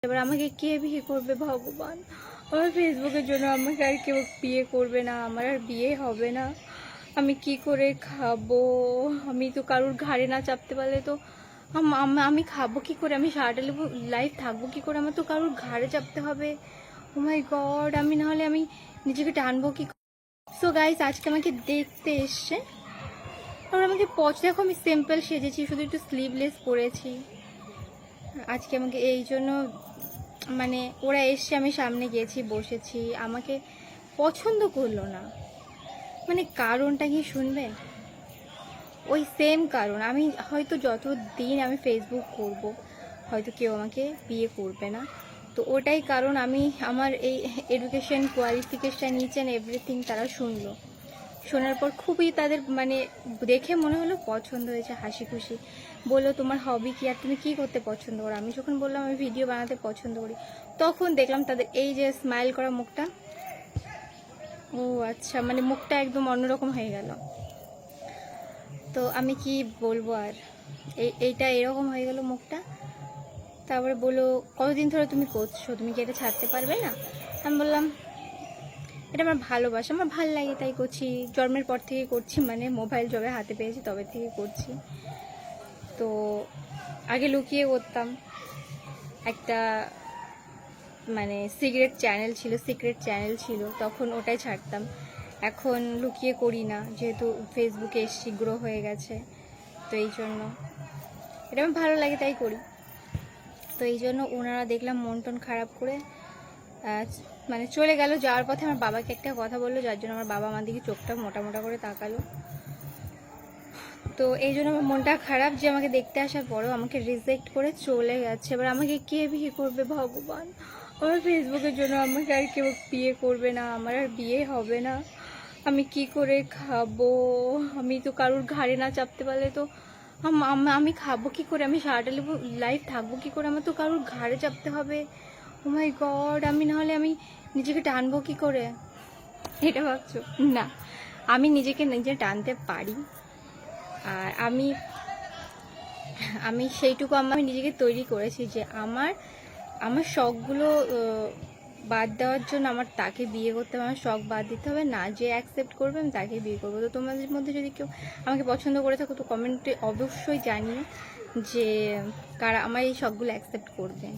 এবার আমাকে কে বিয়ে করবে ভগবান? আমার ফেসবুকের জন্য আমাকে আর কেউ বিয়ে করবে না, আমার আর বিয়ে হবে না। আমি কি করে খাবো? আমি তো কারুর ঘাড়ে না চাপতে পারলে তো আমি খাবো কি করে? আমি সারাটা লাইফ থাকবো কি করে? আমার তো কারুর ঘাড়ে চাপতে হবে। ও মাই গড, আমি না হলে আমি নিজেকে টানবো কি? সো গাইস, আজকে আমাকে দেখতে এসছে, আর আমাকে দেখো আমি সিম্পল সেজেছি, শুধু একটু স্লিভলেস পরেছি আজকে। আমাকে এই জন্য মানে ওরা এসছে, আমি সামনে গেছি, বসেছি, আমাকে পছন্দ করলো না। মানে কারণটা কি শুনবে? ওই সেম কারণ। আমি হয়তো যত দিন আমি ফেসবুক করব, হয়তো কেউ আমাকে বিয়ে করবে না। তো ওটাই কারণ। আমি আমার এই education, qualification, each and everything তারা শুনলো। শোনার পর খুবই তাদের মানে দেখে মনে হলো পছন্দ হয়েছে, হাসি খুশি বললো তোমার হবি কি, আর তুমি কি করতে পছন্দ করো? আমি যখন বললাম আমি ভিডিও বানাতে পছন্দ করি, তখন দেখলাম তাদের এই যে স্মাইল করা মুখটা, ও আচ্ছা, মানে মুখটা একদম অন্যরকম হয়ে গেল। তো আমি কি বলবো আর, এইটা এরকম হয়ে গেল মুখটা। তারপরে বললো কতদিন ধরে তুমি করছো, তুমি কি এটা ছাড়তে পারবে না? আমি বললাম এটা আমার ভালোবাসা, আমার ভাল লাগে তাই করছি, জন্মের পর থেকে করছি, মানে মোবাইল যবে হাতে পেয়েছি তবে থেকে করছি। তো আগে লুকিয়ে করতাম, একটা মানে সিক্রেট চ্যানেল ছিল, তখন ওটাই ছাড়তাম। এখন লুকিয়ে করি না, যেহেতু ফেসবুকে শীঘ্র হয়ে গেছে, তো এই জন্য এটা আমার ভালো লাগে তাই করি। তো এই জন্য ওনারা দেখলাম মন টন খারাপ করে মানে চলে গেল। যাওয়ার পথে আমার বাবাকে একটা কথা বললো, যার জন্য আমার বাবা আমার দিকে চোখটা মোটা মোটা করে তাকালো। তো এই জন্য আমার মনটা খারাপ যে আমাকে দেখতে আসার পরেও আমাকে রিজেক্ট করে চলে গেছে। এবার আমাকে কে বিয়ে করবে ভগবান? আমার ফেসবুকের জন্য আমাকে আর কেউ বিয়ে করবে না, আমার আর বিয়ে হবে না। আমি কি করে খাবো? আমি তো কারুর ঘাড়ে না চাপতে পারলে তো আমি খাবো কি করে? আমি সারাটা লাইফ থাকবো কি করে? আমার তো কারুর ঘাড়ে চাপতে হবে। ও মাই গড, আমি না হলে আমি নিজেকে টানবো কি করে? এটা ভাবছো? না, আমি নিজেকে নিজে টানতে পারি। আর আমি সেইটুকু আমি নিজেকে তৈরি করেছি যে আমার শখগুলো বাদ দেওয়ার জন্য আমার তাকে বিয়ে করতে হবে, আমার শখ বাদ দিতে হবে না। যে অ্যাকসেপ্ট করবে আমি তাকে বিয়ে করবো। তো তোমাদের মধ্যে যদি কেউ আমাকে পছন্দ করে থাকো তো কমেন্টে অবশ্যই জানিও যে কারা আমার এই শখগুলো অ্যাকসেপ্ট করবে।